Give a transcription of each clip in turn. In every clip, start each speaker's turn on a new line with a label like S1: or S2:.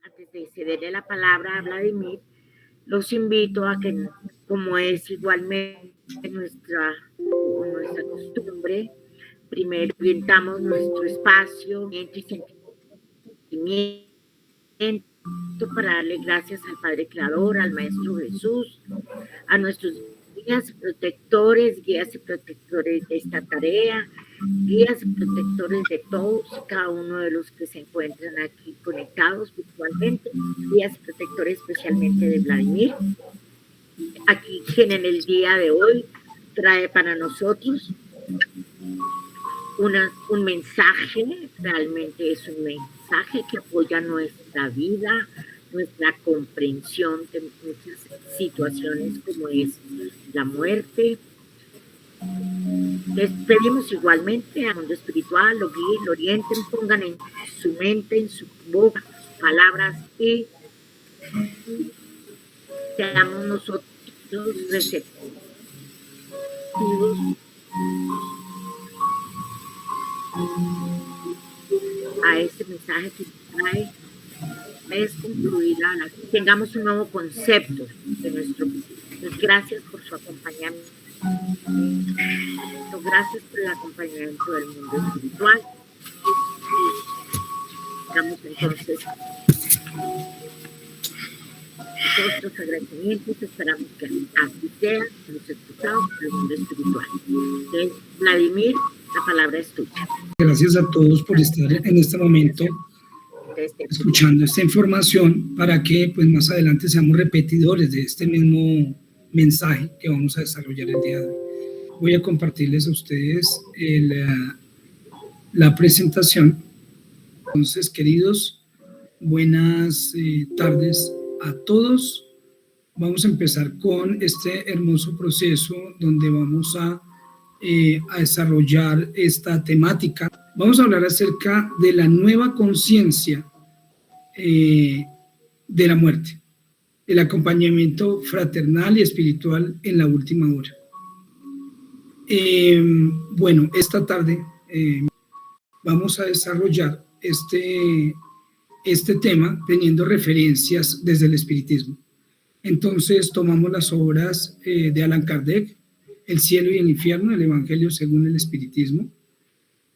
S1: Antes de cederle la palabra a Vladimir, los invito a que, como es igualmente nuestra costumbre, primero orientamos nuestro espacio, mente y sentimiento para darle gracias al Padre Creador, al Maestro Jesús, a nuestros guías y protectores de esta tarea, guías y protectores de todos y cada uno de los que se encuentran aquí conectados virtualmente, guías y protectores especialmente de Vladimir, aquí quien en el día de hoy trae para nosotros un mensaje, realmente es un mensaje que apoya nuestra vida, nuestra comprensión de muchas situaciones como es la muerte. Les pedimos igualmente al mundo espiritual, lo guíen, lo orienten, pongan en su mente, en su boca, palabras y seamos nosotros receptivos a este mensaje que trae es concluida, tengamos un nuevo concepto de nuestro vida. Gracias por su acompañamiento, gracias por el acompañamiento del mundo espiritual. Damos entonces todos los agradecimientos, esperamos que así sea, hemos escuchado por el mundo espiritual. Entonces, Vladimir, la palabra es tuya.
S2: Gracias a todos por estar en este momento escuchando esta información para que pues más adelante seamos repetidores de este mismo mensaje que vamos a desarrollar el día de hoy. Voy a compartirles a ustedes la presentación. Entonces, queridos, buenas tardes a todos. Vamos a empezar con este hermoso proceso donde vamos a desarrollar esta temática. Vamos a hablar acerca de la nueva conciencia de la muerte, el acompañamiento fraternal y espiritual en la última hora. Bueno, esta tarde vamos a desarrollar este tema teniendo referencias desde el espiritismo. Entonces tomamos las obras de Allan Kardec, El cielo y el infierno, el Evangelio según el espiritismo,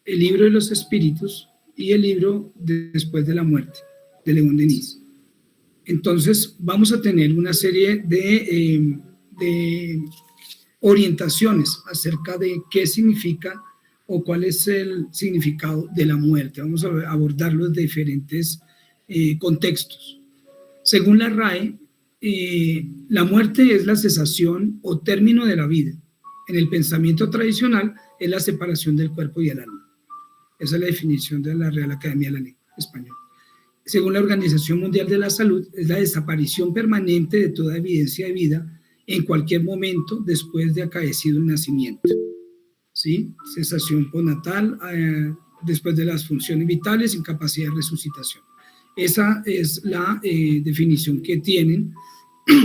S2: el libro de los espíritus y el libro Después de la muerte, de León Denis. Entonces vamos a tener una serie de orientaciones acerca de qué significa o cuál es el significado de la muerte. Vamos a abordarlo desde diferentes contextos. Según la RAE, la muerte es la cesación o término de la vida. En el pensamiento tradicional es la separación del cuerpo y el alma. Esa es la definición de la Real Academia de la Lengua Española. Según la Organización Mundial de la Salud, es la desaparición permanente de toda evidencia de vida en cualquier momento después de acaecido el nacimiento. ¿Sí? Cesación postnatal, después de las funciones vitales, incapacidad de resucitación. Esa es la definición que tienen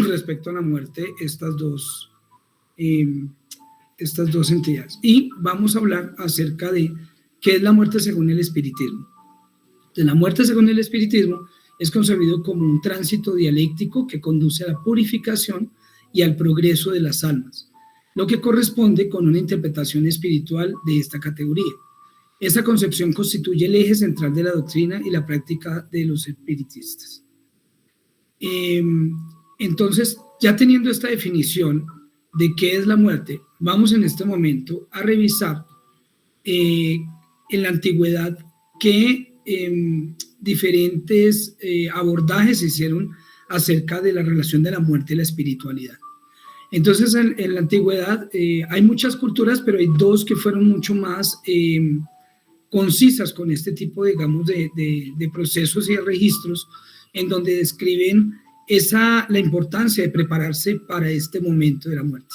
S2: respecto a la muerte estas dos entidades. Y vamos a hablar acerca de qué es la muerte según el espiritismo. La muerte según el espiritismo es concebido como un tránsito dialéctico que conduce a la purificación y al progreso de las almas, lo que corresponde con una interpretación espiritual de esta categoría. Esta concepción constituye el eje central de la doctrina y la práctica de los espiritistas. Entonces, ya teniendo esta definición de qué es la muerte, vamos en este momento a revisar en la antigüedad qué diferentes abordajes se hicieron acerca de la relación de la muerte y la espiritualidad. Entonces, en la antigüedad hay muchas culturas, pero hay dos que fueron mucho más concisas con este tipo, digamos, de procesos y de registros, en donde describen la importancia de prepararse para este momento de la muerte.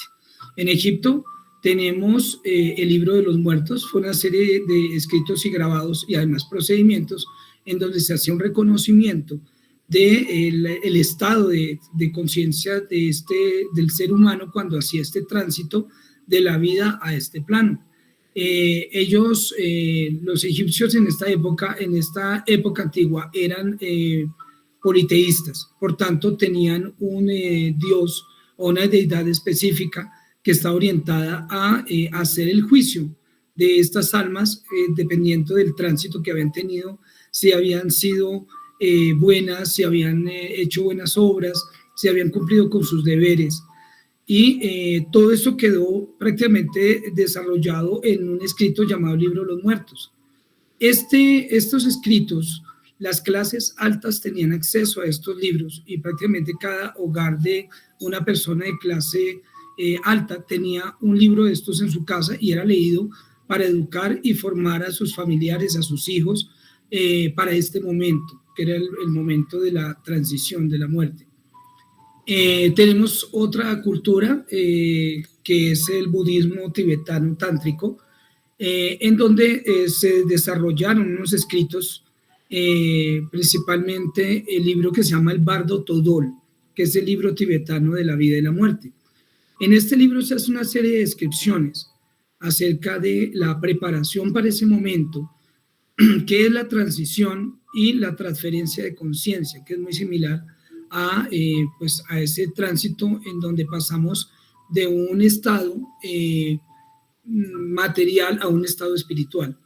S2: En Egipto tenemos el libro de los muertos, fue una serie de escritos y grabados y además procedimientos en donde se hacía un reconocimiento del estado de conciencia del ser humano cuando hacía este tránsito de la vida a este plano. Los egipcios en esta época antigua, eran politeístas. Por tanto, tenían un dios o una deidad específica que está orientada a hacer el juicio de estas almas, dependiendo del tránsito que habían tenido, si habían sido buenas, si habían hecho buenas obras, si habían cumplido con sus deberes. Y todo esto quedó prácticamente desarrollado en un escrito llamado Libro de los Muertos. Estos escritos, las clases altas tenían acceso a estos libros y prácticamente cada hogar de una persona de clase alta tenía un libro de estos en su casa y era leído para educar y formar a sus familiares, a sus hijos, para este momento, que era el momento de la transición, de la muerte. Tenemos otra cultura que es el budismo tibetano tántrico, en donde se desarrollaron unos escritos, principalmente el libro que se llama el Bardo Todol, que es el libro tibetano de la vida y la muerte. En este libro se hace una serie de descripciones acerca de la preparación para ese momento, que es la transición y la transferencia de conciencia, que es muy similar pues a ese tránsito en donde pasamos de un estado material a un estado espiritual.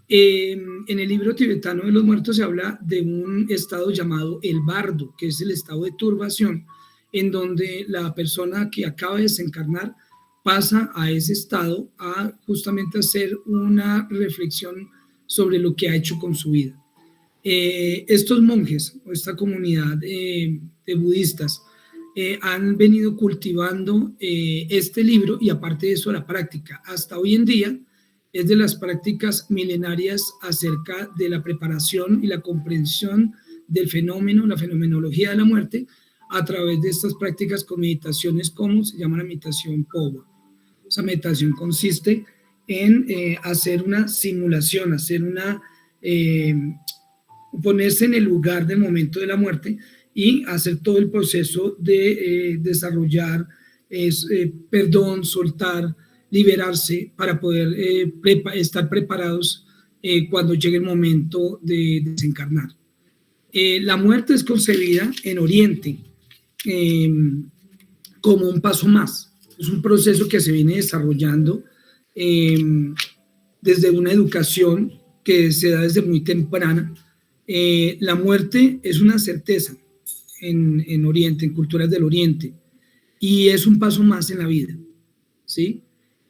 S2: En el libro tibetano de los muertos se habla de un estado llamado el bardo, que es el estado de turbación, en donde la persona que acaba de desencarnar pasa a ese estado a justamente hacer una reflexión sobre lo que ha hecho con su vida. Estos monjes o esta comunidad de budistas han venido cultivando este libro y aparte de eso la práctica. Hasta hoy en día es de las prácticas milenarias acerca de la preparación y la comprensión del fenómeno, la fenomenología de la muerte a través de estas prácticas con meditaciones como se llama la meditación Powa. Esa meditación consiste en hacer una simulación, ponerse en el lugar del momento de la muerte y hacer todo el proceso de desarrollar perdón, soltar, liberarse para poder estar preparados cuando llegue el momento de desencarnar. La muerte es concebida en Oriente como un paso más. Es un proceso que se viene desarrollando desde una educación que se da desde muy temprana. La muerte es una certeza en Oriente, en culturas del Oriente, y es un paso más en la vida, ¿sí?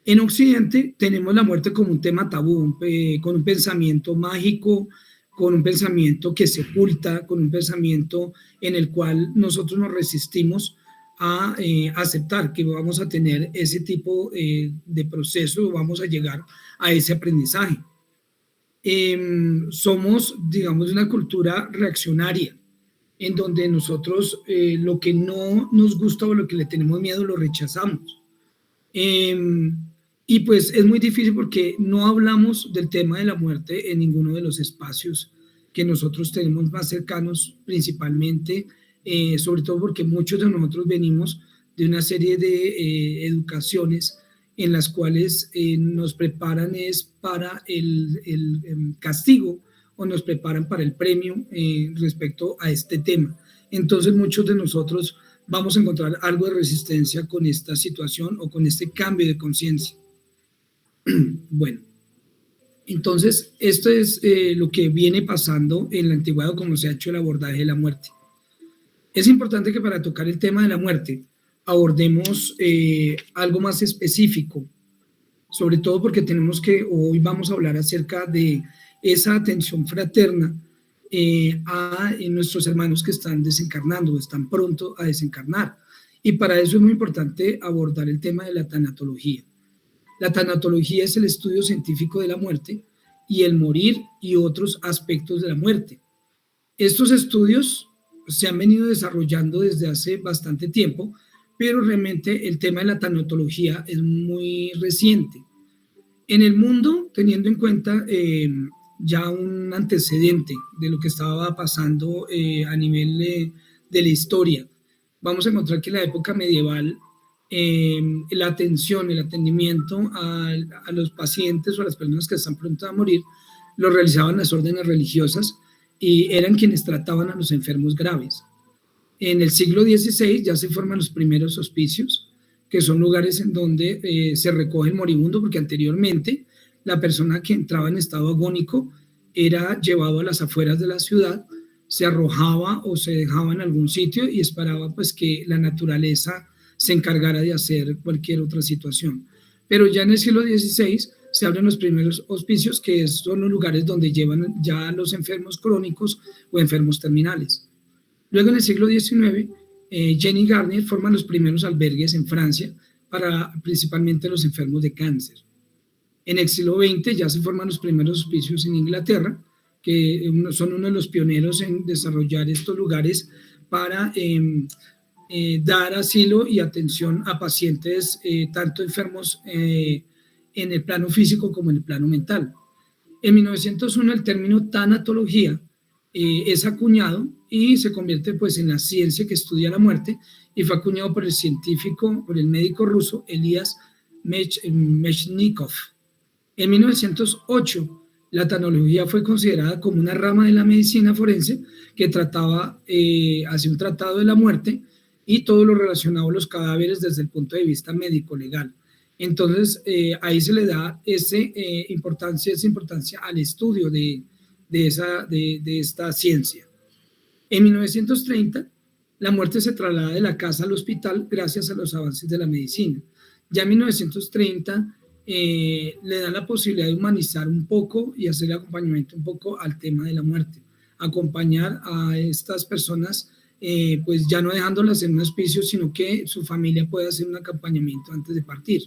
S2: En Occidente tenemos la muerte como un tema tabú, con un pensamiento mágico, con un pensamiento que se oculta, con un pensamiento en el cual nosotros nos resistimos a aceptar que vamos a tener ese tipo de proceso, vamos a llegar a ese aprendizaje. Somos, digamos, una cultura reaccionaria, en donde nosotros lo que no nos gusta o lo que le tenemos miedo lo rechazamos. Y pues es muy difícil porque no hablamos del tema de la muerte en ninguno de los espacios que nosotros tenemos más cercanos, principalmente, sobre todo porque muchos de nosotros venimos de una serie de educaciones en las cuales nos preparan es para el castigo o nos preparan para el premio respecto a este tema. Entonces muchos de nosotros vamos a encontrar algo de resistencia con esta situación o con este cambio de conciencia. Bueno, entonces esto es lo que viene pasando en la antigüedad, como se ha hecho el abordaje de la muerte. Es importante que para tocar el tema de la muerte abordemos algo más específico, sobre todo porque hoy vamos a hablar acerca de esa atención fraterna a nuestros hermanos que están desencarnando o están pronto a desencarnar. Y para eso es muy importante abordar el tema de la tanatología. La tanatología es el estudio científico de la muerte y el morir y otros aspectos de la muerte. Estos estudios se han venido desarrollando desde hace bastante tiempo, pero realmente el tema de la tanatología es muy reciente. En el mundo, teniendo en cuenta ya un antecedente de lo que estaba pasando a nivel de la historia, vamos a encontrar que en la época medieval la atención, el atendimiento a los pacientes o a las personas que están prontas a morir lo realizaban las órdenes religiosas y eran quienes trataban a los enfermos graves. En el siglo XVI ya se forman los primeros hospicios, que son lugares en donde se recoge el moribundo, porque anteriormente la persona que entraba en estado agónico era llevado a las afueras de la ciudad, se arrojaba o se dejaba en algún sitio y esperaba pues que la naturaleza se encargara de hacer cualquier otra situación. Pero ya en el siglo XVI se abren los primeros hospicios, que son los lugares donde llevan ya a los enfermos crónicos o enfermos terminales. Luego en el siglo XIX, Jenny Garnier forma los primeros albergues en Francia para principalmente los enfermos de cáncer. En el siglo XX ya se forman los primeros hospicios en Inglaterra, que son uno de los pioneros en desarrollar estos lugares para dar asilo y atención a pacientes tanto enfermos en el plano físico como en el plano mental. En 1901 el término tanatología es acuñado y se convierte pues en la ciencia que estudia la muerte, y fue acuñado por el médico ruso Elias Mechnikov. En 1908 la tanología fue considerada como una rama de la medicina forense que hacía un tratado de la muerte y todo lo relacionado a los cadáveres desde el punto de vista médico-legal. Entonces, ahí se le da esa importancia al estudio de esta ciencia. En 1930, la muerte se traslada de la casa al hospital gracias a los avances de la medicina. Ya en 1930 le da la posibilidad de humanizar un poco y hacer acompañamiento un poco al tema de la muerte. Acompañar a estas personas, pues ya no dejándolas en un hospicio, sino que su familia pueda hacer un acompañamiento antes de partir.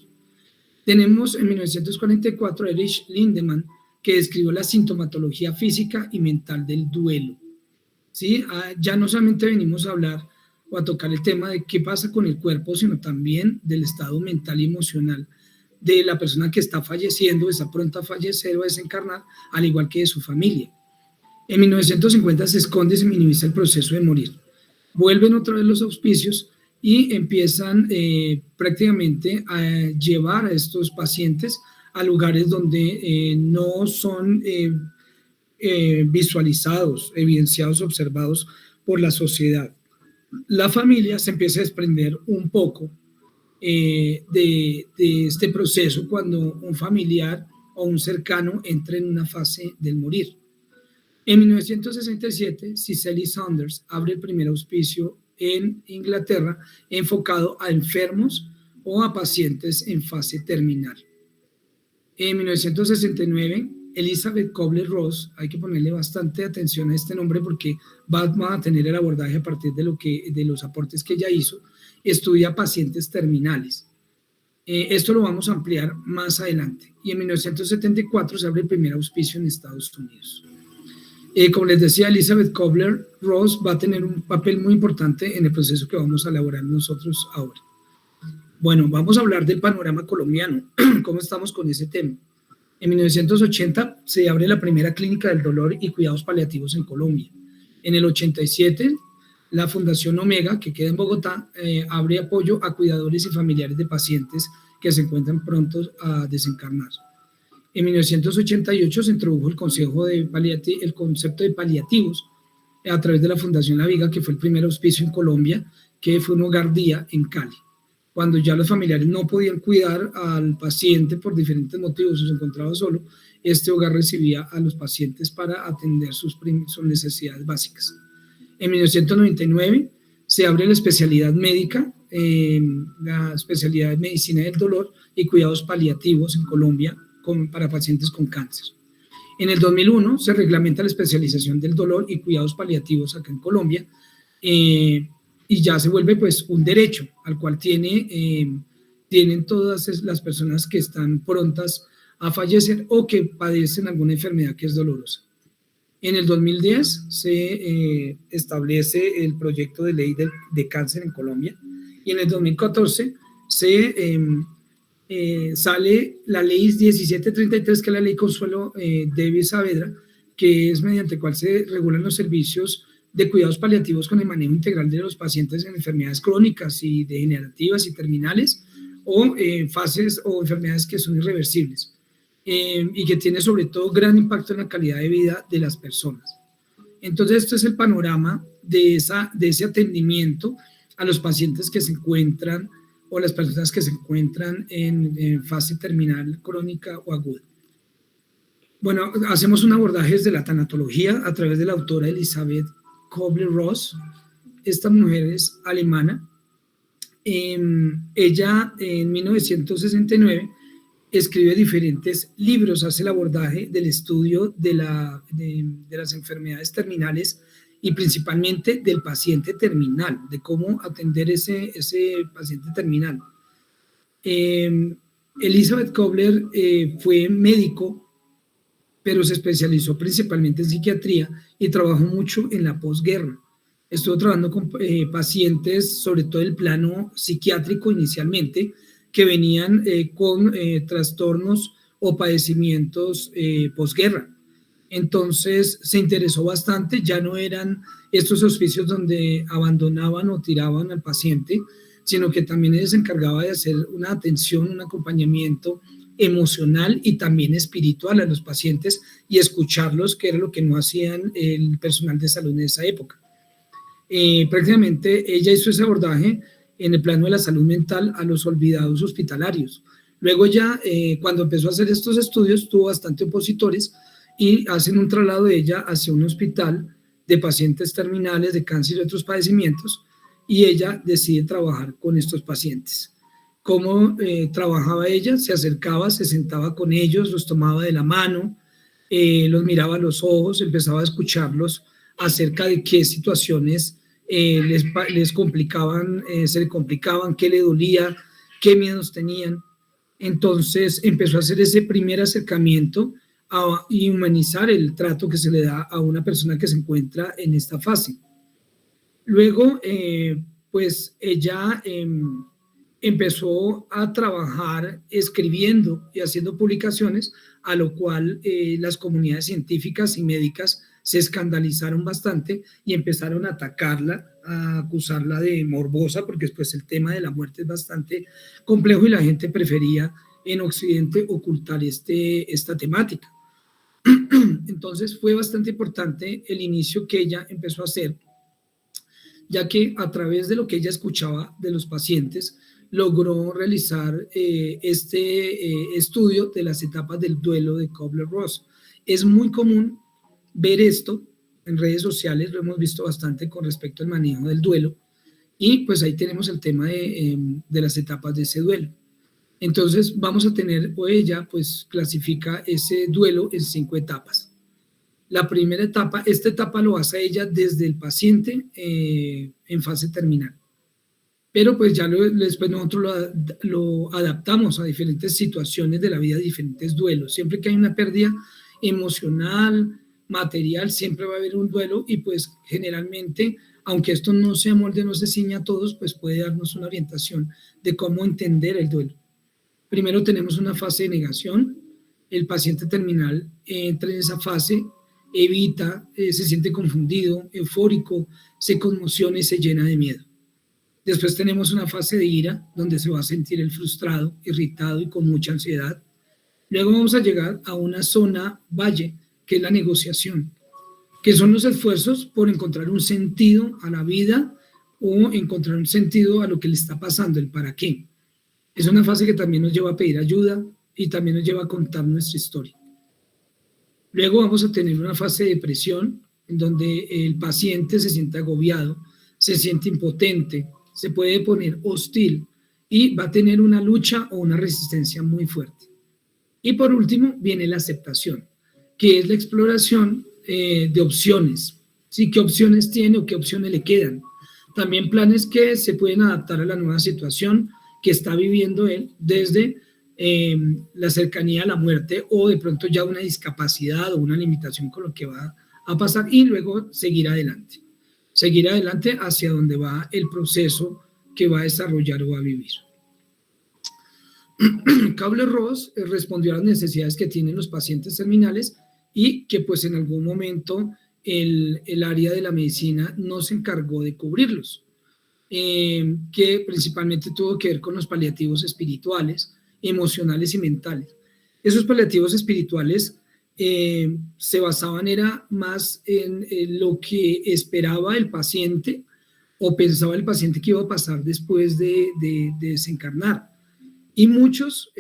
S2: Tenemos en 1944 a Erich Lindemann, que describió la sintomatología física y mental del duelo. ¿Sí? Ya no solamente venimos a hablar o a tocar el tema de qué pasa con el cuerpo, sino también del estado mental y emocional de la persona que está falleciendo, está pronta a fallecer o a desencarnar, al igual que de su familia. En 1950 se esconde y se minimiza el proceso de morir. Vuelven otra vez los auspicios y empiezan prácticamente a llevar a estos pacientes a lugares donde no son visualizados, evidenciados, observados por la sociedad. La familia se empieza a desprender un poco de este proceso cuando un familiar o un cercano entra en una fase del morir. En 1967, Cicely Saunders abre el primer hospicio en Inglaterra enfocado a enfermos o a pacientes en fase terminal. En 1969, Elizabeth Kubler-Ross, hay que ponerle bastante atención a este nombre porque va a tener el abordaje a partir de los aportes que ella hizo, estudia pacientes terminales. Esto lo vamos a ampliar más adelante. Y en 1974 se abre el primer auspicio en Estados Unidos. Como les decía, Elizabeth Kubler-Ross va a tener un papel muy importante en el proceso que vamos a elaborar nosotros ahora. Bueno, vamos a hablar del panorama colombiano, cómo estamos con ese tema. En 1980 se abre la primera clínica del dolor y cuidados paliativos en Colombia. En el 87, la Fundación Omega, que queda en Bogotá, abre apoyo a cuidadores y familiares de pacientes que se encuentran prontos a desencarnar. En 1988 se introdujo el concepto de paliativos a través de la Fundación La Viga, que fue el primer hospicio en Colombia, que fue un hogar día en Cali. Cuando ya los familiares no podían cuidar al paciente por diferentes motivos o se encontraba solo, este hogar recibía a los pacientes para atender sus necesidades básicas. En 1999 se abre la especialidad médica, la especialidad de medicina del dolor y cuidados paliativos en Colombia para pacientes con cáncer. En el 2001 se reglamenta la especialización del dolor y cuidados paliativos acá en Colombia, y ya se vuelve pues un derecho al cual tienen todas las personas que están prontas a fallecer o que padecen alguna enfermedad que es dolorosa. En el 2010 se establece el proyecto de ley de cáncer en Colombia, y en el 2014 sale la ley 1733, que es la ley Consuelo Devis Saavedra, que es mediante la cual se regulan los servicios de cuidados paliativos con el manejo integral de los pacientes en enfermedades crónicas y degenerativas y terminales o fases o enfermedades que son irreversibles, y que tiene sobre todo gran impacto en la calidad de vida de las personas. Entonces, esto es el panorama de ese atendimiento a los pacientes que se encuentran o las personas que se encuentran en fase terminal, crónica o aguda. Bueno, hacemos un abordaje desde la tanatología a través de la autora Elisabeth Kubler-Ross. Esta mujer es alemana. Ella en 1969 escribe diferentes libros, hace el abordaje del estudio de las enfermedades terminales y principalmente del paciente terminal, de cómo atender ese paciente terminal. Elisabeth Kubler fue médico, pero se especializó principalmente en psiquiatría y trabajó mucho en la posguerra. Estuvo trabajando con pacientes, sobre todo del plano psiquiátrico inicialmente, que venían con trastornos o padecimientos posguerra. Entonces se interesó bastante, ya no eran estos hospicios donde abandonaban o tiraban al paciente, sino que también ella se encargaba de hacer una atención, un acompañamiento emocional y también espiritual a los pacientes y escucharlos, que era lo que no hacían el personal de salud en esa época. Prácticamente ella hizo ese abordaje en el plano de la salud mental a los olvidados hospitalarios. Luego ya, cuando empezó a hacer estos estudios, tuvo bastante opositores y hacen un traslado de ella hacia un hospital de pacientes terminales de cáncer y otros padecimientos, y ella decide trabajar con estos pacientes. ¿Cómo trabajaba ella? Se acercaba, se sentaba con ellos, los tomaba de la mano, los miraba a los ojos, empezaba a escucharlos acerca de qué situaciones les complicaban, se le complicaban, qué le dolía, qué miedos tenían. Entonces empezó a hacer ese primer acercamiento y humanizar el trato que se le da a una persona que se encuentra en esta fase. Luego, pues ella empezó a trabajar escribiendo y haciendo publicaciones, a lo cual las comunidades científicas y médicas se escandalizaron bastante y empezaron a atacarla, a acusarla de morbosa, porque después el tema de la muerte es bastante complejo y la gente prefería en Occidente ocultar esta temática. Entonces fue bastante importante el inicio que ella empezó a hacer, ya que a través de lo que ella escuchaba de los pacientes, logró realizar este estudio de las etapas del duelo de Kubler-Ross. Es muy común ver esto en redes sociales, lo hemos visto bastante con respecto al manejo del duelo, y pues ahí tenemos el tema de las etapas de ese duelo. Entonces vamos a tener, o ella pues clasifica ese duelo en 5 etapas. La primera etapa, esta etapa lo hace ella desde el paciente en fase terminal. Pero pues ya después nosotros lo adaptamos a diferentes situaciones de la vida, diferentes duelos. Siempre que hay una pérdida emocional, material, siempre va a haber un duelo y pues generalmente, aunque esto no se amolde, no se ciña a todos, pues puede darnos una orientación de cómo entender el duelo. Primero tenemos una fase de negación. El paciente terminal entra en esa fase, evita, se siente confundido, eufórico, se conmociona y se llena de miedo. Después tenemos una fase de ira, donde se va a sentir el frustrado, irritado y con mucha ansiedad. Luego vamos a llegar a una zona valle, que es la negociación, que son los esfuerzos por encontrar un sentido a la vida o encontrar un sentido a lo que le está pasando, el para qué. Es una fase que también nos lleva a pedir ayuda y también nos lleva a contar nuestra historia. Luego vamos a tener una fase de depresión, en donde el paciente se siente agobiado, se siente impotente, se puede poner hostil y va a tener una lucha o una resistencia muy fuerte. Y por último viene la aceptación, que es la exploración de opciones. ¿Sí? ¿Qué opciones tiene o qué opciones le quedan? También planes que se pueden adaptar a la nueva situación que está viviendo él, desde la cercanía a la muerte o de pronto ya una discapacidad o una limitación con lo que va a pasar, y luego seguir adelante hacia donde va el proceso que va a desarrollar o va a vivir. Kubler-Ross respondió a las necesidades que tienen los pacientes terminales y que pues en algún momento el área de la medicina no se encargó de cubrirlos, que principalmente tuvo que ver con los paliativos espirituales, emocionales y mentales. Esos paliativos espirituales se basaban era más en lo que esperaba el paciente o pensaba el paciente que iba a pasar después de desencarnar. Y muchos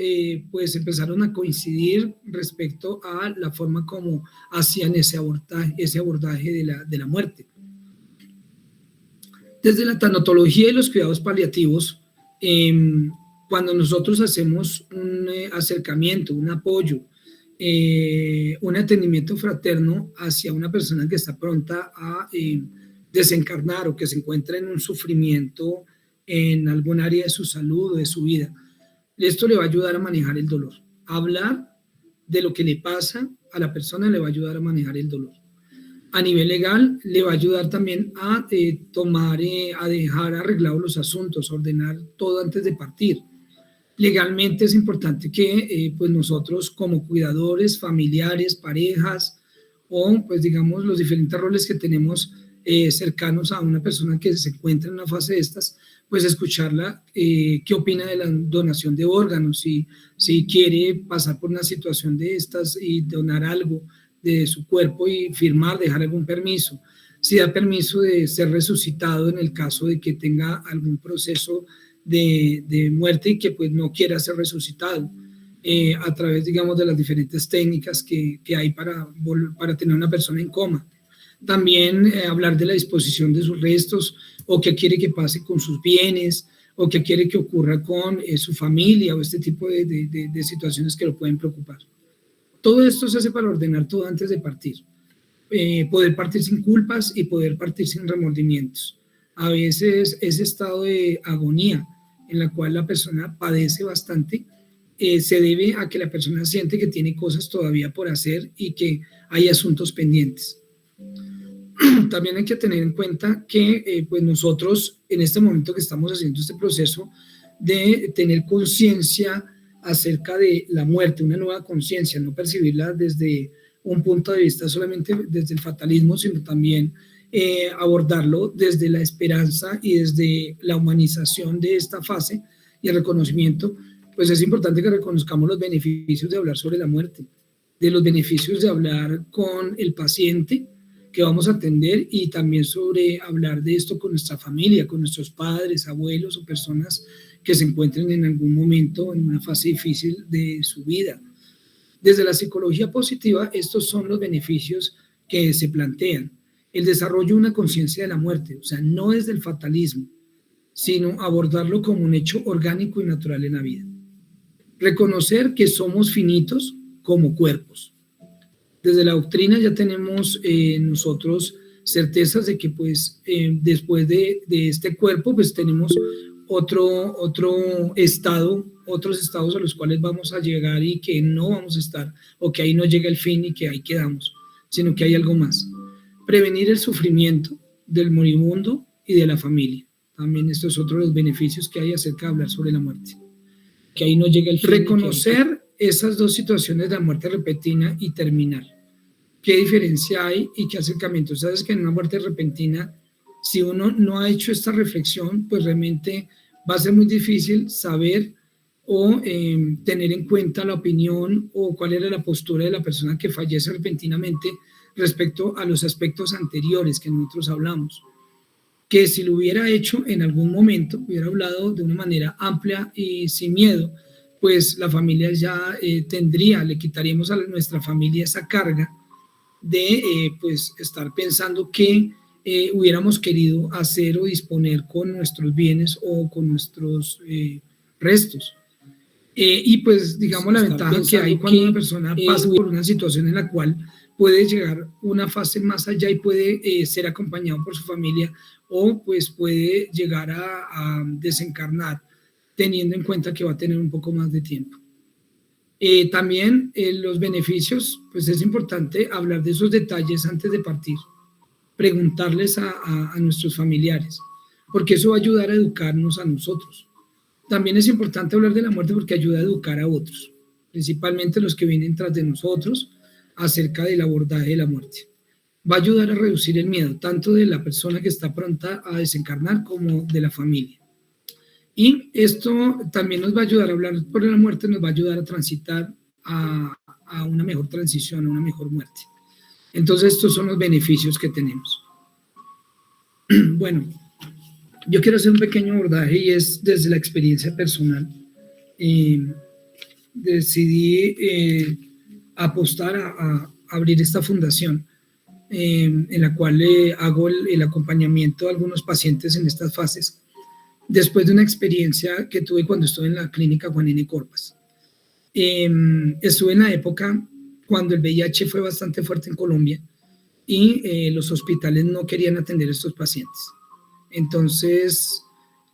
S2: pues empezaron a coincidir respecto a la forma como hacían ese abordaje de la muerte. Desde la tanatología y los cuidados paliativos, cuando nosotros hacemos un acercamiento, un apoyo, un atendimiento fraterno hacia una persona que está pronta a desencarnar o que se encuentra en un sufrimiento en algún área de su salud o de su vida, esto le va a ayudar a manejar el dolor. Hablar de lo que le pasa a la persona le va a ayudar a manejar el dolor. A nivel legal, le va a ayudar también a a dejar arreglados los asuntos, ordenar todo antes de partir. Legalmente es importante que pues nosotros como cuidadores, familiares, parejas o pues digamos los diferentes roles que tenemos cercanos a una persona que se encuentra en una fase de estas, pues escucharla, qué opina de la donación de órganos, si quiere pasar por una situación de estas y donar algo de su cuerpo y firmar, dejar algún permiso, si da permiso de ser resucitado en el caso de que tenga algún proceso de muerte y que pues no quiera ser resucitado, a través, digamos, de las diferentes técnicas que hay para tener una persona en coma. También hablar de la disposición de sus restos o qué quiere que pase con sus bienes o qué quiere que ocurra con su familia o este tipo de situaciones que lo pueden preocupar. Todo esto se hace para ordenar todo antes de partir. Poder partir sin culpas y poder partir sin remordimientos. A veces ese estado de agonía en la cual la persona padece bastante se debe a que la persona siente que tiene cosas todavía por hacer y que hay asuntos pendientes. También hay que tener en cuenta que pues nosotros en este momento que estamos haciendo este proceso de tener conciencia acerca de la muerte, una nueva conciencia, no percibirla desde un punto de vista solamente desde el fatalismo, sino también abordarlo desde la esperanza y desde la humanización de esta fase y el reconocimiento, pues es importante que reconozcamos los beneficios de hablar sobre la muerte, de los beneficios de hablar con el paciente que vamos a atender y también sobre hablar de esto con nuestra familia, con nuestros padres, abuelos o personas que se encuentren en algún momento en una fase difícil de su vida. Desde la psicología positiva, estos son los beneficios que se plantean. El desarrollo de una conciencia de la muerte, o sea, no desde el fatalismo, sino abordarlo como un hecho orgánico y natural en la vida. Reconocer que somos finitos como cuerpos. Desde la doctrina ya tenemos nosotros certezas de que pues después de este cuerpo pues tenemos otros estados a los cuales vamos a llegar y que no vamos a estar, o que ahí no llega el fin y que ahí quedamos, sino que hay algo más. Prevenir el sufrimiento del moribundo y de la familia. También esto es otro de los beneficios que hay acerca de hablar sobre la muerte. Que ahí no llega el fin. Reconocer esas dos situaciones de la muerte repentina y terminal. ¿Qué diferencia hay y qué acercamiento? Sabes que en una muerte repentina, si uno no ha hecho esta reflexión, pues realmente va a ser muy difícil saber o tener en cuenta la opinión o cuál era la postura de la persona que fallece repentinamente respecto a los aspectos anteriores que nosotros hablamos. Que si lo hubiera hecho en algún momento, hubiera hablado de una manera amplia y sin miedo, pues la familia ya le quitaríamos a nuestra familia esa carga de pues estar pensando qué hubiéramos querido hacer o disponer con nuestros bienes o con nuestros restos. Y pues digamos la ventaja que hay cuando una persona pasa por una situación en la cual puede llegar una fase más allá y puede ser acompañado por su familia o pues puede llegar a desencarnar teniendo en cuenta que va a tener un poco más de tiempo. También los beneficios, pues es importante hablar de esos detalles antes de partir, preguntarles a nuestros familiares, porque eso va a ayudar a educarnos a nosotros. También es importante hablar de la muerte porque ayuda a educar a otros, principalmente los que vienen tras de nosotros, acerca del abordaje de la muerte. Va a ayudar a reducir el miedo, tanto de la persona que está pronta a desencarnar como de la familia. Y esto también nos va a ayudar a hablar por la muerte, nos va a ayudar a transitar a una mejor transición, a una mejor muerte. Entonces, estos son los beneficios que tenemos. Bueno, yo quiero hacer un pequeño abordaje y es desde la experiencia personal. Decidí apostar a abrir esta fundación en la cual hago el acompañamiento a algunos pacientes en estas fases, después de una experiencia que tuve cuando estuve en la clínica Juan N. Corpas. Estuve en la época cuando el VIH fue bastante fuerte en Colombia y los hospitales no querían atender a estos pacientes. Entonces,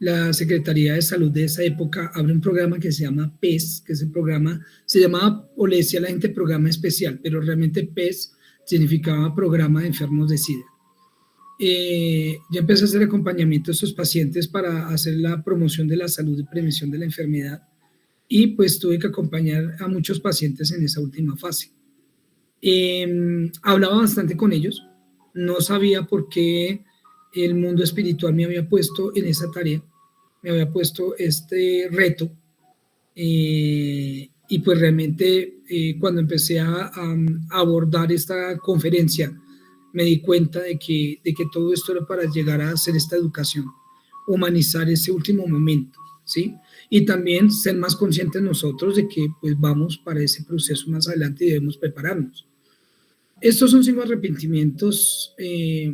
S2: la Secretaría de Salud de esa época abre un programa que se llama PES, que es el programa, se llamaba, o le decía a la gente programa especial, pero realmente PES significaba programa de enfermos de SIDA. Yo empecé a hacer acompañamiento a estos pacientes para hacer la promoción de la salud y prevención de la enfermedad y pues tuve que acompañar a muchos pacientes en esa última fase. Hablaba bastante con ellos, no sabía por qué el mundo espiritual me había puesto en esa tarea, me había puesto este reto y pues realmente cuando empecé a abordar esta conferencia me di cuenta de que todo esto era para llegar a hacer esta educación, humanizar ese último momento, ¿sí? Y también ser más conscientes nosotros de que pues vamos para ese proceso más adelante y debemos prepararnos. Estos son 5 arrepentimientos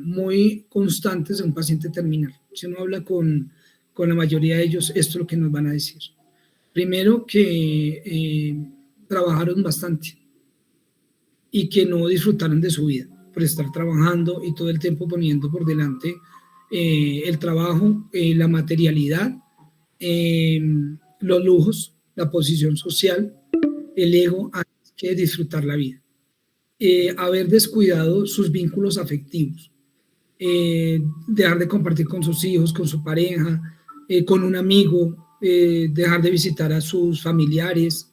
S2: muy constantes de un paciente terminal. Si uno habla con la mayoría de ellos, esto es lo que nos van a decir. Primero, que trabajaron bastante y que no disfrutaron de su vida por estar trabajando y todo el tiempo poniendo por delante el trabajo, la materialidad, los lujos, la posición social, el ego, antes que disfrutar la vida. Haber descuidado sus vínculos afectivos, dejar de compartir con sus hijos, con su pareja, con un amigo, dejar de visitar a sus familiares,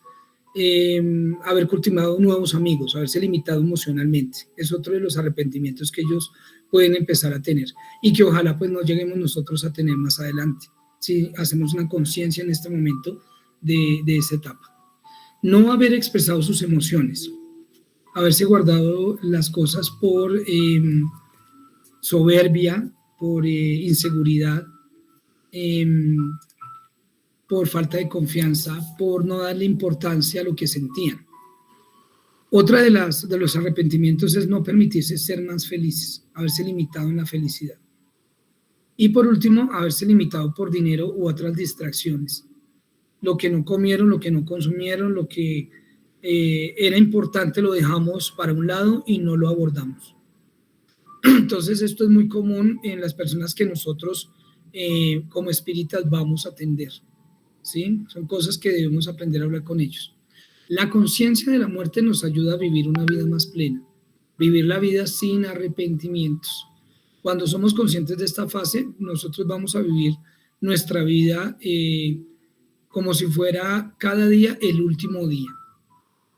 S2: haber cultivado nuevos amigos, haberse limitado emocionalmente. Es otro de los arrepentimientos que ellos pueden empezar a tener y que ojalá pues no lleguemos nosotros a tener más adelante, si hacemos una conciencia en este momento de esa etapa. No haber expresado sus emociones, haberse guardado las cosas por soberbia, por inseguridad, por falta de confianza, por no darle importancia a lo que sentían. Otra de los arrepentimientos es no permitirse ser más felices, haberse limitado en la felicidad. Y por último, haberse limitado por dinero u otras distracciones. Lo que no comieron, lo que no consumieron, lo que era importante lo dejamos para un lado y no lo abordamos. Entonces esto es muy común en las personas que nosotros como espíritas vamos a atender, ¿sí? Son cosas que debemos aprender a hablar con ellos. La conciencia de la muerte nos ayuda a vivir una vida más plena, vivir la vida sin arrepentimientos. Cuando somos conscientes de esta fase, nosotros vamos a vivir nuestra vida como si fuera cada día el último día.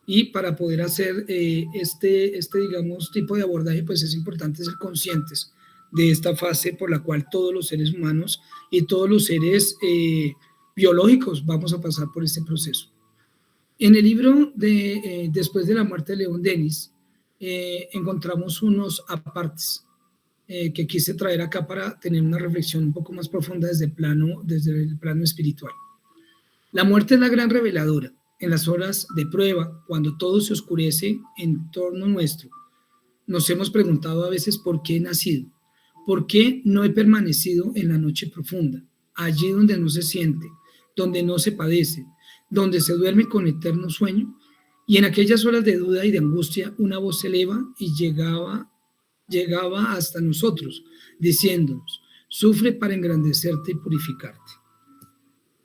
S2: Y para poder hacer digamos, tipo de abordaje, pues es importante ser conscientes de esta fase por la cual todos los seres humanos y todos los seres biológicos vamos a pasar por este proceso. En el libro de Después de la muerte de Leon Denis, encontramos unos apartes que quise traer acá para tener una reflexión un poco más profunda desde el plano espiritual. La muerte es la gran reveladora. En las horas de prueba, cuando todo se oscurece en torno nuestro, nos hemos preguntado a veces por qué he nacido, por qué no he permanecido en la noche profunda, allí donde no se siente, donde no se padece, donde se duerme con eterno sueño. Y en aquellas horas de duda y de angustia, una voz se eleva y llegaba hasta nosotros, diciéndonos: sufre para engrandecerte y purificarte.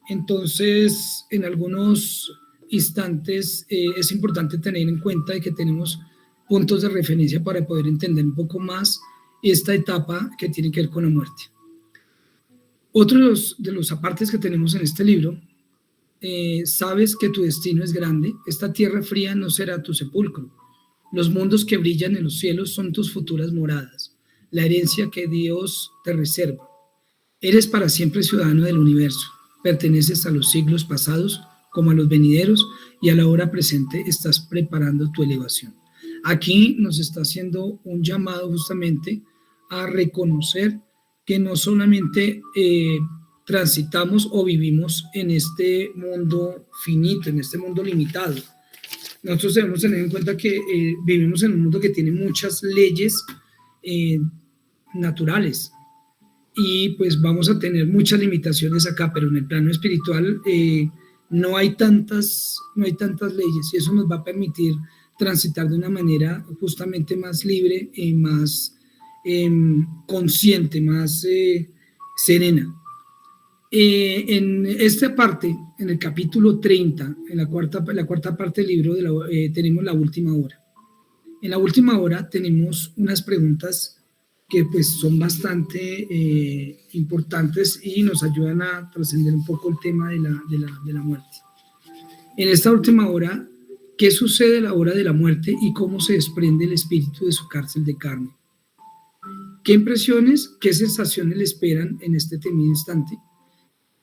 S2: Entonces, en algunos instantes es importante tener en cuenta de que tenemos puntos de referencia para poder entender un poco más esta etapa que tiene que ver con la muerte. Otro de los apartes que tenemos en este libro, sabes que tu destino es grande, esta tierra fría no será tu sepulcro, los mundos que brillan en los cielos son tus futuras moradas, la herencia que Dios te reserva. Eres para siempre ciudadano del universo, perteneces a los siglos pasados como a los venideros, y a la hora presente estás preparando tu elevación. Aquí nos está haciendo un llamado justamente a reconocer que no solamente transitamos o vivimos en este mundo finito, en este mundo limitado. Nosotros debemos tener en cuenta que vivimos en un mundo que tiene muchas leyes naturales, y pues vamos a tener muchas limitaciones acá, pero en el plano espiritual no hay tantas leyes, y eso nos va a permitir transitar de una manera justamente más libre, más consciente, más serena. En esta parte, en el capítulo 30, en la cuarta parte del libro, tenemos la última hora. En la última hora tenemos unas preguntas que pues son bastante importantes y nos ayudan a trascender un poco el tema de la muerte. En esta última hora, ¿qué sucede a la hora de la muerte y cómo se desprende el espíritu de su cárcel de carne? ¿Qué impresiones, qué sensaciones le esperan en este temido instante?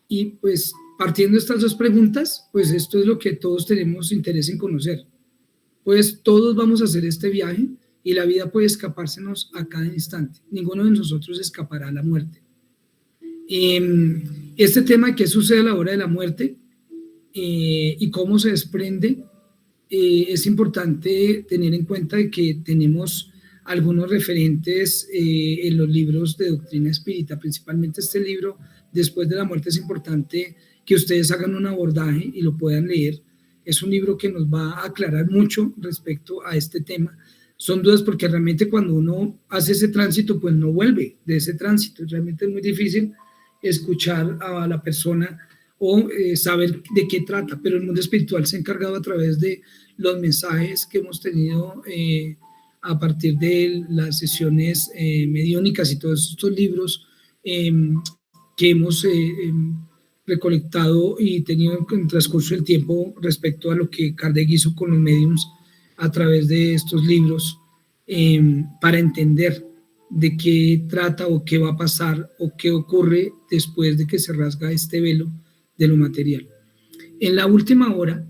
S2: Y pues partiendo de estas dos preguntas, pues esto es lo que todos tenemos interés en conocer. Pues todos vamos a hacer este viaje y la vida puede escapársenos a cada instante. Ninguno de nosotros escapará a la muerte. Este tema de qué sucede a la hora de la muerte y cómo se desprende, es importante tener en cuenta de que tenemos algunos referentes en los libros de doctrina espírita, principalmente este libro, Después de la muerte. Es importante que ustedes hagan un abordaje y lo puedan leer. Es un libro que nos va a aclarar mucho respecto a este tema. Son dudas porque realmente cuando uno hace ese tránsito, pues no vuelve de ese tránsito. Realmente es muy difícil escuchar a la persona o saber de qué trata, pero el mundo espiritual se ha encargado a través de los mensajes que hemos tenido a partir de las sesiones mediúnicas y todos estos libros que hemos recolectado y tenido en el transcurso del tiempo respecto a lo que Kardec hizo con los médiums a través de estos libros, para entender de qué trata o qué va a pasar o qué ocurre después de que se rasga este velo de lo material. En la última hora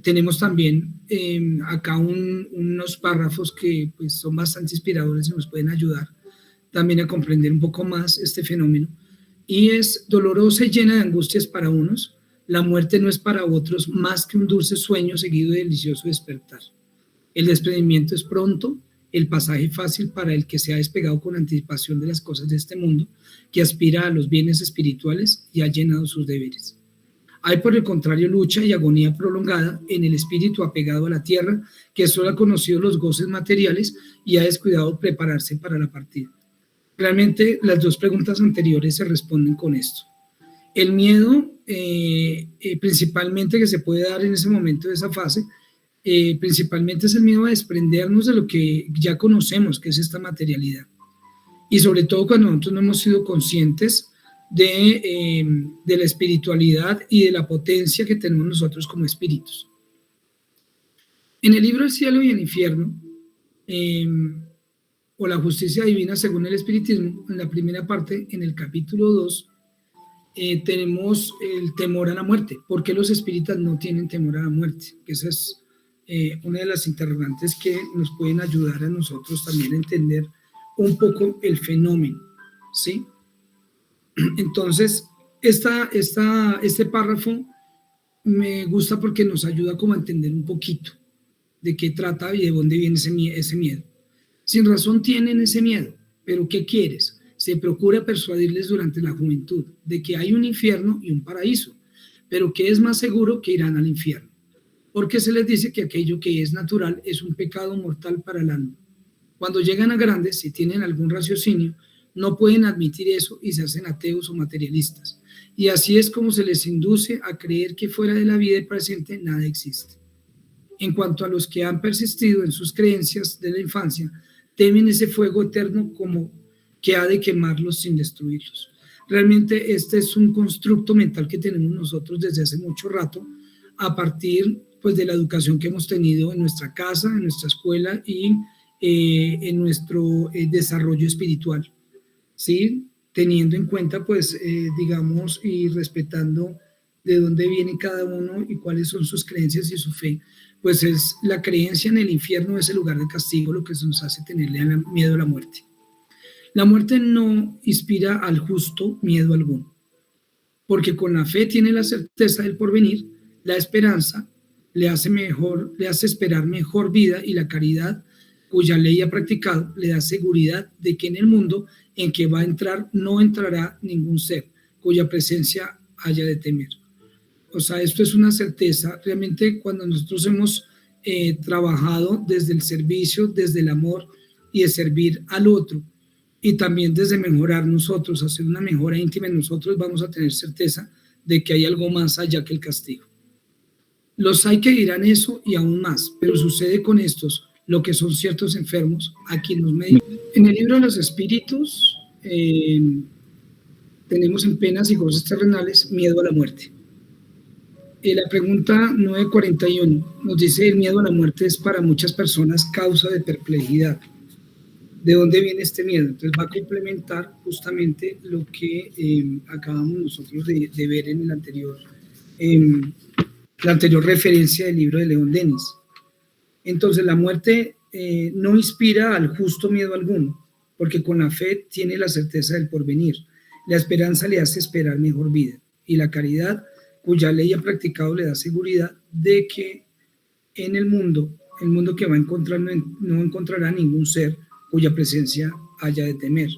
S2: tenemos también acá unos párrafos que pues, son bastante inspiradores y nos pueden ayudar también a comprender un poco más este fenómeno. Y es dolorosa y llena de angustias para unos. La muerte no es para otros más que un dulce sueño seguido de delicioso despertar. El desprendimiento es pronto, el pasaje fácil para el que se ha despegado con anticipación de las cosas de este mundo, que aspira a los bienes espirituales y ha llenado sus deberes. Hay, por el contrario, lucha y agonía prolongada en el espíritu apegado a la tierra, que solo ha conocido los goces materiales y ha descuidado prepararse para la partida. Realmente las dos preguntas anteriores se responden con esto. El miedo, principalmente que se puede dar en ese momento de esa fase, principalmente es el miedo a desprendernos de lo que ya conocemos, que es esta materialidad. Y sobre todo cuando nosotros no hemos sido conscientes de la espiritualidad y de la potencia que tenemos nosotros como espíritus. En el libro El cielo y el infierno, o la justicia divina según el espiritismo, en la primera parte, en el capítulo 2, tenemos el temor a la muerte. ¿Por qué los espíritas no tienen temor a la muerte? Esa es una de las interrogantes que nos pueden ayudar a nosotros también a entender un poco el fenómeno, ¿sí? Entonces, este párrafo me gusta porque nos ayuda como a entender un poquito de qué trata y de dónde viene ese miedo. Sin razón tienen ese miedo, pero ¿qué quieres? Se procura persuadirles durante la juventud de que hay un infierno y un paraíso, pero que es más seguro que irán al infierno, porque se les dice que aquello que es natural es un pecado mortal para el alma. Cuando llegan a grandes, si tienen algún raciocinio, no pueden admitir eso y se hacen ateos o materialistas. Y así es como se les induce a creer que fuera de la vida presente nada existe. En cuanto a los que han persistido en sus creencias de la infancia, temen ese fuego eterno como que ha de quemarlos sin destruirlos. Realmente este es un constructo mental que tenemos nosotros desde hace mucho rato, a partir pues, de la educación que hemos tenido en nuestra casa, en nuestra escuela y en nuestro desarrollo espiritual, ¿sí? Teniendo en cuenta, pues, digamos, y respetando de dónde viene cada uno y cuáles son sus creencias y su fe, pues es la creencia en el infierno, ese lugar de castigo, lo que nos hace tenerle miedo a la muerte. La muerte no inspira al justo miedo alguno, porque con la fe tiene la certeza del porvenir, la esperanza le hace esperar mejor vida, y la caridad, cuya ley ha practicado, le da seguridad de que en el mundo en que va a entrar no entrará ningún ser cuya presencia haya de temer. O sea, esto es una certeza. Realmente cuando nosotros hemos trabajado desde el servicio, desde el amor y de servir al otro, y también desde mejorar nosotros, hacer una mejora íntima en nosotros, vamos a tener certeza de que hay algo más allá que el castigo. Los hay que dirán eso y aún más, pero sucede con estos, lo que son ciertos enfermos, a quienes nos medican. En el libro de los espíritus tenemos en penas y goces terrenales miedo a la muerte. La pregunta 941 nos dice: el miedo a la muerte es para muchas personas causa de perplejidad. ¿De dónde viene este miedo? Entonces va a complementar justamente lo que acabamos nosotros de ver en la anterior referencia del libro de León Denis. Entonces la muerte no inspira al justo miedo alguno, porque con la fe tiene la certeza del porvenir. La esperanza le hace esperar mejor vida, y la caridad, cuya ley ha practicado, le da seguridad de que en el mundo que va a encontrar no encontrará ningún ser cuya presencia haya de temer.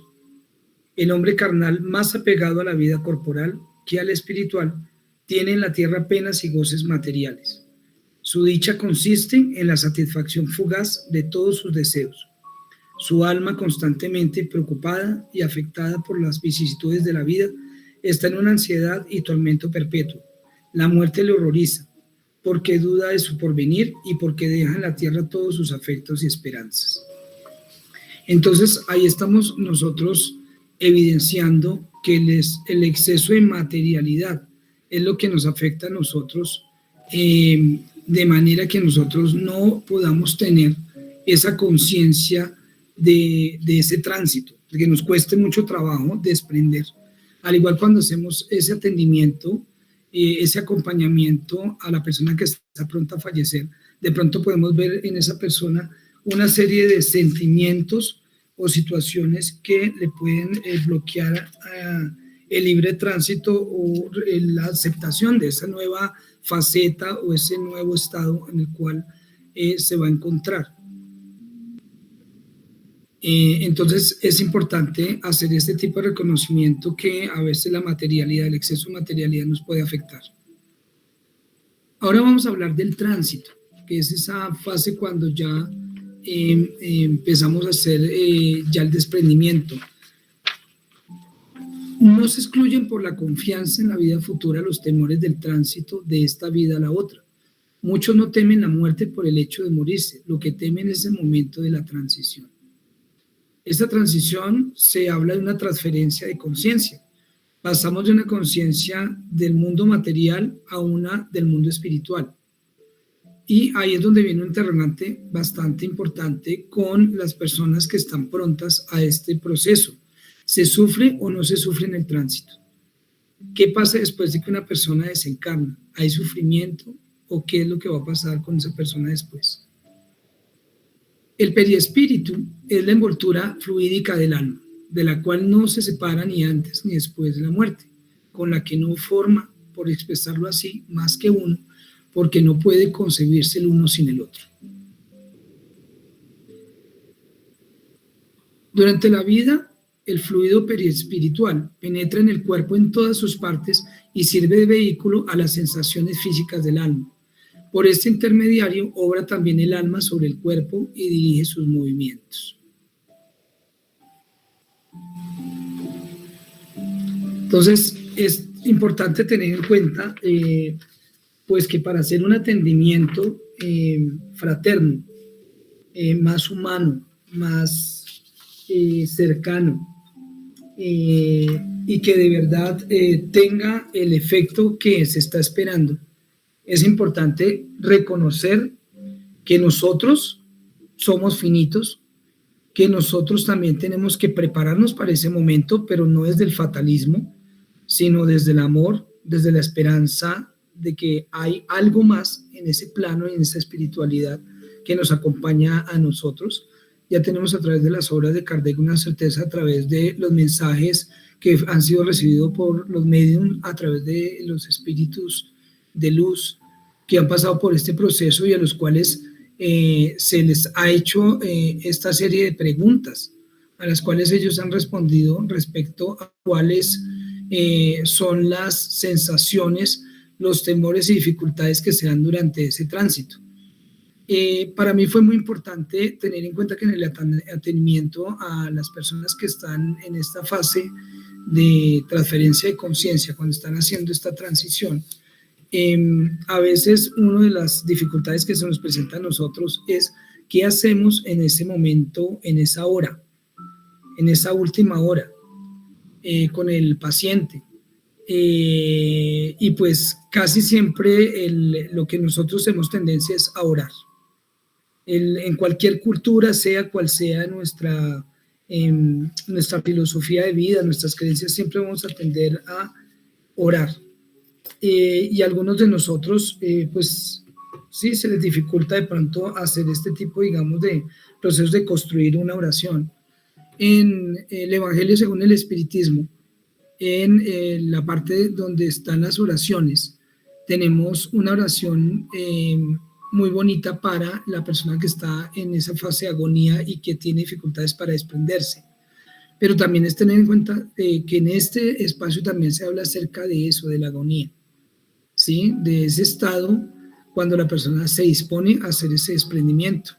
S2: El hombre carnal, más apegado a la vida corporal que a la espiritual, tiene en la tierra penas y goces materiales. Su dicha consiste en la satisfacción fugaz de todos sus deseos. Su alma, constantemente preocupada y afectada por las vicisitudes de la vida, está en una ansiedad y tormento perpetuo. La muerte le horroriza, porque duda de su porvenir y porque deja en la tierra todos sus afectos y esperanzas. Entonces, ahí estamos nosotros evidenciando que el exceso de materialidad es lo que nos afecta a nosotros, de manera que nosotros no podamos tener esa conciencia de ese tránsito, de que nos cueste mucho trabajo desprender. Al igual cuando hacemos ese atendimiento, ese acompañamiento a la persona que está pronta a fallecer, de pronto podemos ver en esa persona una serie de sentimientos o situaciones que le pueden bloquear el libre tránsito o la aceptación de esa nueva faceta o ese nuevo estado en el cual se va a encontrar. Entonces es importante hacer este tipo de reconocimiento, que a veces la materialidad, el exceso de materialidad nos puede afectar. Ahora vamos a hablar del tránsito, que es esa fase cuando ya empezamos a hacer ya el desprendimiento. No se excluyen por la confianza en la vida futura los temores del tránsito de esta vida a la otra. Muchos no temen la muerte por el hecho de morirse, lo que temen es el momento de la transición. Esta transición se habla de una transferencia de conciencia. Pasamos de una conciencia del mundo material a una del mundo espiritual. Y ahí es donde viene un interrogante bastante importante con las personas que están prontas a este proceso. ¿Se sufre o no se sufre en el tránsito? ¿Qué pasa después de que una persona desencarna? ¿Hay sufrimiento o qué es lo que va a pasar con esa persona después? El periespíritu es la envoltura fluídica del alma, de la cual no se separa ni antes ni después de la muerte, con la que no forma, por expresarlo así, más que uno, porque no puede concebirse el uno sin el otro. Durante la vida, el fluido periespiritual penetra en el cuerpo en todas sus partes y sirve de vehículo a las sensaciones físicas del alma. Por este intermediario obra también el alma sobre el cuerpo y dirige sus movimientos. Entonces, es importante tener en cuenta pues que para hacer un atendimiento fraterno, más humano, más cercano, y que de verdad tenga el efecto que se está esperando, es importante reconocer que nosotros somos finitos, que nosotros también tenemos que prepararnos para ese momento, pero no desde el fatalismo, sino desde el amor, desde la esperanza de que hay algo más en ese plano y en esa espiritualidad que nos acompaña a nosotros. Ya tenemos a través de las obras de Kardec una certeza a través de los mensajes que han sido recibidos por los medios, a través de los espíritus de luz que han pasado por este proceso y a los cuales se les ha hecho esta serie de preguntas a las cuales ellos han respondido respecto a cuáles son las sensaciones, los temores y dificultades que se dan durante ese tránsito. Para mí fue muy importante tener en cuenta que en el atendimiento a las personas que están en esta fase de transferencia de conciencia, cuando están haciendo esta transición, a veces una de las dificultades que se nos presenta a nosotros es qué hacemos en ese momento, en esa hora, en esa última hora, con el paciente. Y pues casi siempre lo que nosotros tenemos tendencia es a orar. En cualquier cultura, sea cual sea nuestra filosofía de vida, nuestras creencias, siempre vamos a tender a orar. Y algunos de nosotros, pues sí, se les dificulta de pronto hacer este tipo, digamos, de procesos de construir una oración. En el Evangelio según el Espiritismo, en la parte donde están las oraciones, tenemos una oración muy bonita para la persona que está en esa fase de agonía y que tiene dificultades para desprenderse. Pero también es tener en cuenta que en este espacio también se habla acerca de eso, de la agonía, ¿sí? De ese estado cuando la persona se dispone a hacer ese desprendimiento.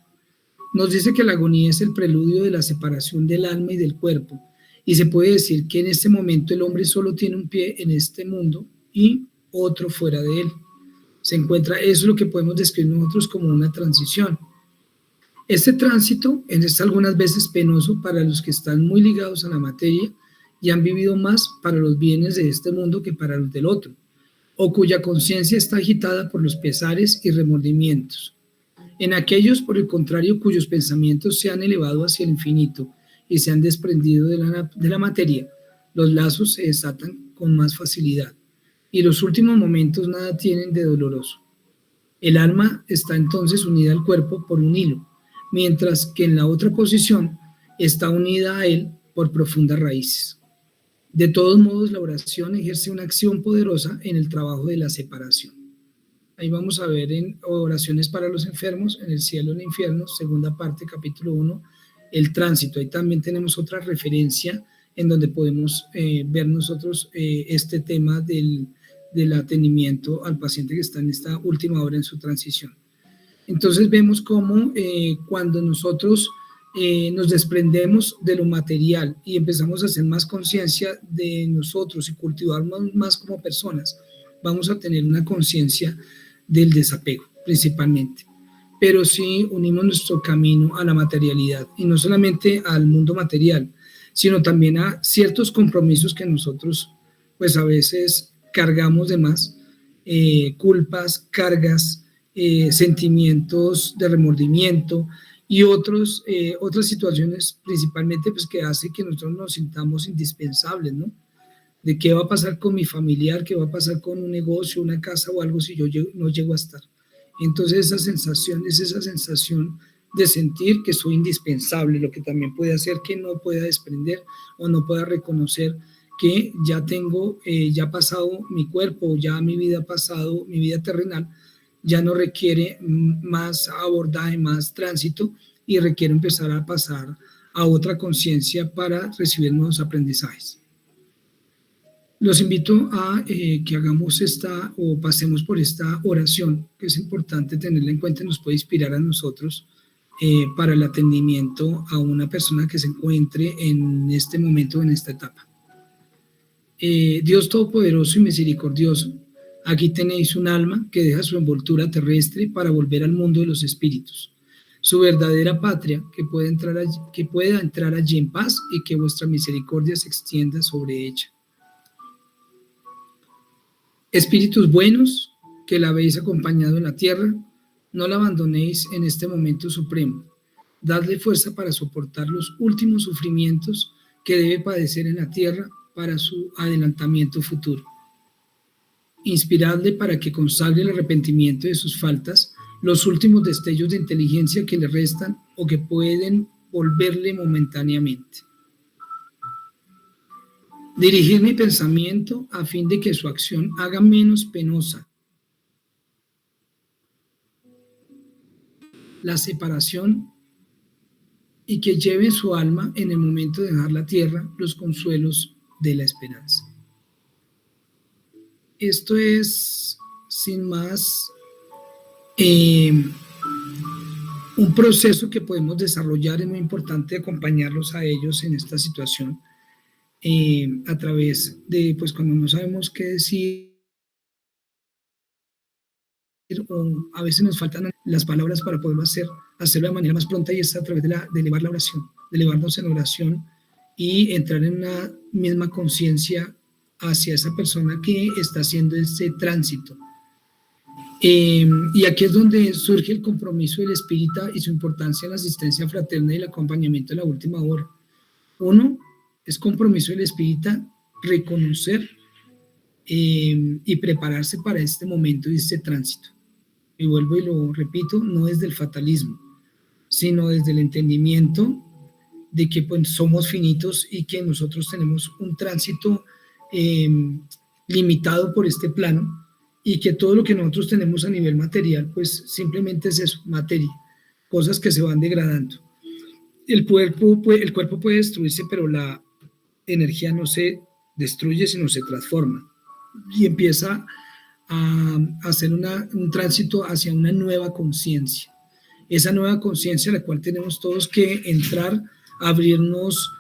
S2: Nos dice que la agonía es el preludio de la separación del alma y del cuerpo, y se puede decir que en este momento el hombre solo tiene un pie en este mundo y otro fuera de él. Se encuentra, eso es lo que podemos describir nosotros como una transición. Este tránsito es algunas veces penoso para los que están muy ligados a la materia y han vivido más para los bienes de este mundo que para los del otro, o cuya conciencia está agitada por los pesares y remordimientos. En aquellos, por el contrario, cuyos pensamientos se han elevado hacia el infinito y se han desprendido de la materia, los lazos se desatan con más facilidad y los últimos momentos nada tienen de doloroso. El alma está entonces unida al cuerpo por un hilo, mientras que en la otra posición está unida a él por profundas raíces. De todos modos, la oración ejerce una acción poderosa en el trabajo de la separación. Ahí vamos a ver en oraciones para los enfermos, en el cielo y el infierno, segunda parte, capítulo 1, el tránsito. Ahí también tenemos otra referencia en donde podemos ver nosotros este tema del atendimiento al paciente que está en esta última hora en su transición. Entonces vemos cómo cuando nosotros nos desprendemos de lo material y empezamos a hacer más conciencia de nosotros y cultivarnos más como personas, vamos a tener una conciencia del desapego principalmente, pero sí unimos nuestro camino a la materialidad y no solamente al mundo material, sino también a ciertos compromisos que nosotros pues a veces cargamos de más, culpas, cargas, sentimientos de remordimiento y otras situaciones principalmente pues que hace que nosotros nos sintamos indispensables, ¿no? De qué va a pasar con mi familiar, qué va a pasar con un negocio, una casa o algo si yo no llego a estar. Entonces esa sensación es esa sensación de sentir que soy indispensable, lo que también puede hacer que no pueda desprender o no pueda reconocer que ya tengo, ya ha pasado mi cuerpo, ya mi vida ha pasado, mi vida terrenal, ya no requiere más abordaje, más tránsito y requiere empezar a pasar a otra conciencia para recibir nuevos aprendizajes. Los invito a que hagamos o pasemos por esta oración, que es importante tenerla en cuenta y nos puede inspirar a nosotros para el atendimiento a una persona que se encuentre en este momento, en esta etapa. Dios Todopoderoso y Misericordioso, aquí tenéis un alma que deja su envoltura terrestre para volver al mundo de los espíritus, su verdadera patria, que pueda entrar allí en paz y que vuestra misericordia se extienda sobre ella. Espíritus buenos, que la habéis acompañado en la tierra, no la abandonéis en este momento supremo. Dadle fuerza para soportar los últimos sufrimientos que debe padecer en la tierra para su adelantamiento futuro. inspirarle para que consagre el arrepentimiento de sus faltas, los últimos destellos de inteligencia que le restan o que pueden volverle momentáneamente. Dirigir mi pensamiento a fin de que su acción haga menos penosa la separación y que lleve su alma en el momento de dejar la tierra los consuelos de la esperanza. Esto es, sin más, un proceso que podemos desarrollar. Es muy importante acompañarlos a ellos en esta situación a través de, pues cuando no sabemos qué decir, o a veces nos faltan las palabras para poderlo hacerlo de manera más pronta, y es a través de elevar la oración, de elevarnos en oración y entrar en una misma conciencia hacia esa persona que está haciendo ese tránsito. Y aquí es donde surge el compromiso del espírita y su importancia en la asistencia fraterna y el acompañamiento de la última hora. Uno, es compromiso del espírita reconocer y prepararse para este momento y este tránsito. Y vuelvo y lo repito, no desde el fatalismo, sino desde el entendimiento de que pues, somos finitos y que nosotros tenemos un tránsito limitado por este plano, y que todo lo que nosotros tenemos a nivel material, pues simplemente es eso, materia, cosas que se van degradando. El cuerpo puede destruirse, pero la energía no se destruye, sino se transforma y empieza a hacer un tránsito hacia una nueva conciencia. Esa nueva conciencia a la cual tenemos todos que entrar, abrirnos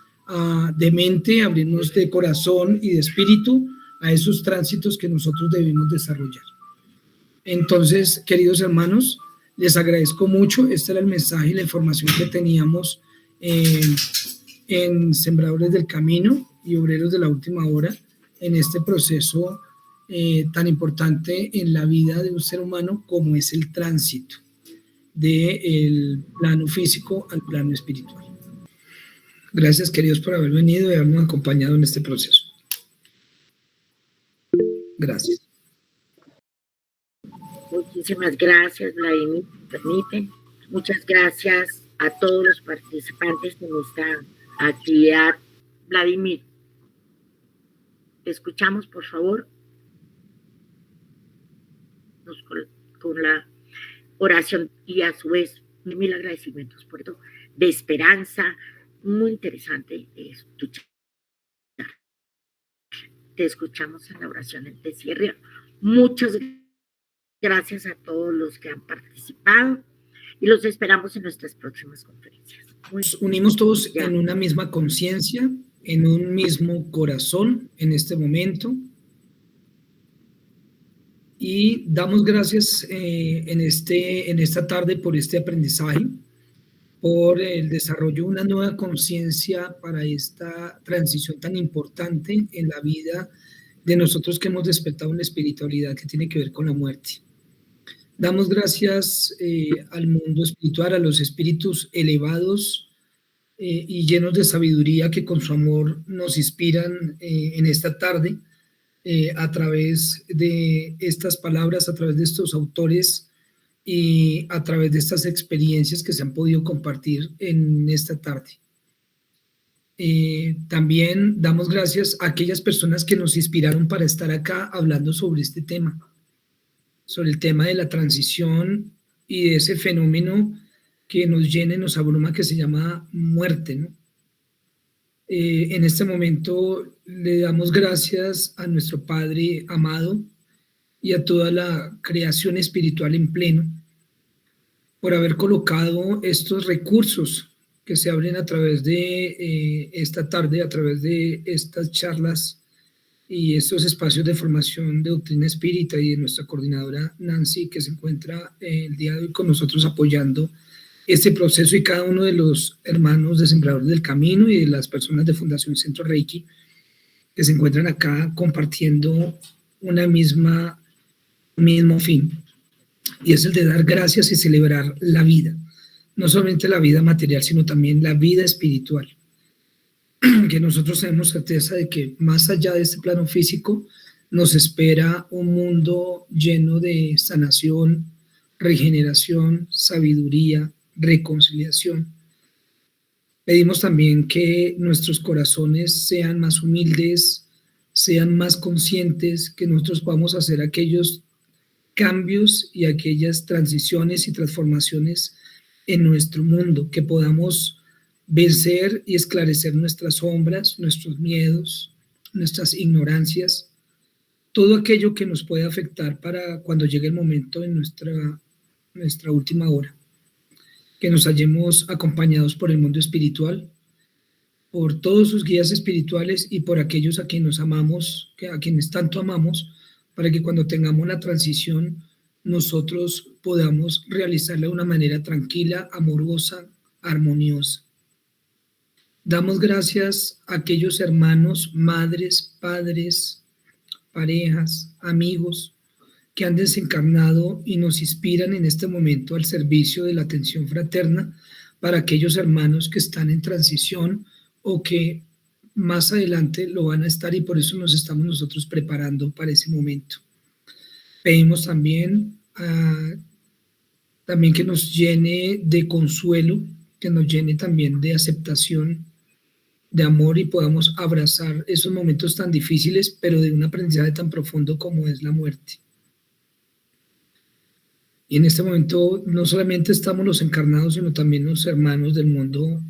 S2: de mente, abrirnos de corazón y de espíritu a esos tránsitos que nosotros debemos desarrollar. Entonces, queridos hermanos, les agradezco mucho. Este era el mensaje y la información que teníamos en Sembradores del Camino y Obreros de la Última Hora, en este proceso tan importante en la vida de un ser humano como es el tránsito del plano físico al plano espiritual. Gracias, queridos, por haber venido y habernos acompañado en este proceso. Gracias.
S1: Muchísimas gracias, Vladimir. Permiten. Muchas gracias a todos los participantes en esta actividad. Vladimir, te escuchamos, por favor, con la oración y a su vez mil agradecimientos por todo, de esperanza. Muy interesante escuchar. Te escuchamos en la oración de cierre. Muchas gracias a todos los que han participado y los esperamos en nuestras próximas conferencias.
S2: Nos unimos todos en una misma conciencia, en un mismo corazón en este momento, y damos gracias en esta tarde por este aprendizaje, por el desarrollo de una nueva conciencia para esta transición tan importante en la vida de nosotros que hemos despertado una espiritualidad que tiene que ver con la muerte. Damos gracias al mundo espiritual, a los espíritus elevados y llenos de sabiduría que con su amor nos inspiran en esta tarde a través de estas palabras, a través de estos autores y a través de estas experiencias que se han podido compartir en esta tarde. También damos gracias a aquellas personas que nos inspiraron para estar acá hablando sobre este tema, sobre el tema de la transición y de ese fenómeno que nos llena y nos abruma, que se llama muerte, ¿no? En este momento le damos gracias a nuestro Padre amado y a toda la creación espiritual en pleno por haber colocado estos recursos que se abren a través de esta tarde, a través de estas charlas y estos espacios de formación de doctrina espírita, y de nuestra coordinadora Nancy, que se encuentra el día de hoy con nosotros apoyando este proceso, y cada uno de los hermanos de Sembradores del Camino y de las personas de Fundación Centro Reiki que se encuentran acá compartiendo un mismo fin, y es el de dar gracias y celebrar la vida, no solamente la vida material, sino también la vida espiritual, que nosotros tenemos certeza de que más allá de este plano físico Nos espera un mundo lleno de sanación, regeneración, sabiduría, reconciliación. Pedimos también que nuestros corazones sean más humildes, sean más conscientes, que nosotros podamos hacer aquellos cambios y aquellas transiciones y transformaciones en nuestro mundo, que podamos vencer y esclarecer nuestras sombras, nuestros miedos, nuestras ignorancias, todo aquello que nos puede afectar para cuando llegue el momento en nuestra última hora, que nos hallemos acompañados por el mundo espiritual, por todos sus guías espirituales y por aquellos a quienes nos amamos, a quienes tanto amamos, para que cuando tengamos la transición nosotros podamos realizarla de una manera tranquila, amorosa, armoniosa. Damos gracias a aquellos hermanos, madres, padres, parejas, amigos que han desencarnado y nos inspiran en este momento al servicio de la atención fraterna para aquellos hermanos que están en transición o que más adelante lo van a estar, y por eso nos estamos nosotros preparando para ese momento. Pedimos también, también que nos llene de consuelo, que nos llene también de aceptación, de amor, y podamos abrazar esos momentos tan difíciles, pero de un aprendizaje tan profundo como es la muerte. Y en este momento no solamente estamos los encarnados, sino también los hermanos del mundo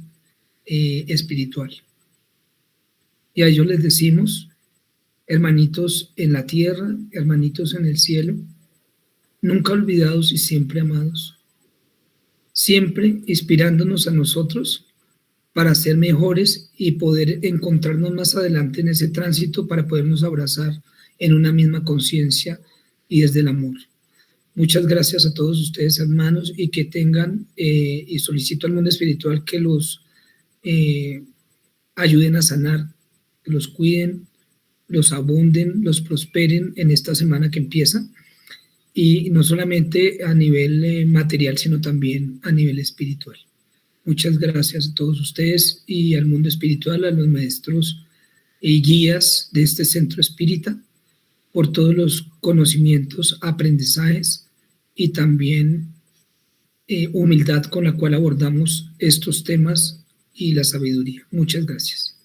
S2: espiritual. Y a ellos les decimos, hermanitos en la tierra, hermanitos en el cielo, nunca olvidados y siempre amados, siempre inspirándonos a nosotros para ser mejores y poder encontrarnos más adelante en ese tránsito para podernos abrazar en una misma conciencia y desde el amor. Muchas gracias a todos ustedes, hermanos, y que tengan, y solicito al mundo espiritual que los ayuden a sanar, que los cuiden, los abunden, los prosperen en esta semana que empieza, y no solamente a nivel material, sino también a nivel espiritual. Muchas gracias a todos ustedes y al mundo espiritual, a los maestros y guías de este centro espírita, por todos los conocimientos, aprendizajes y también humildad con la cual abordamos estos temas y la sabiduría. Muchas gracias.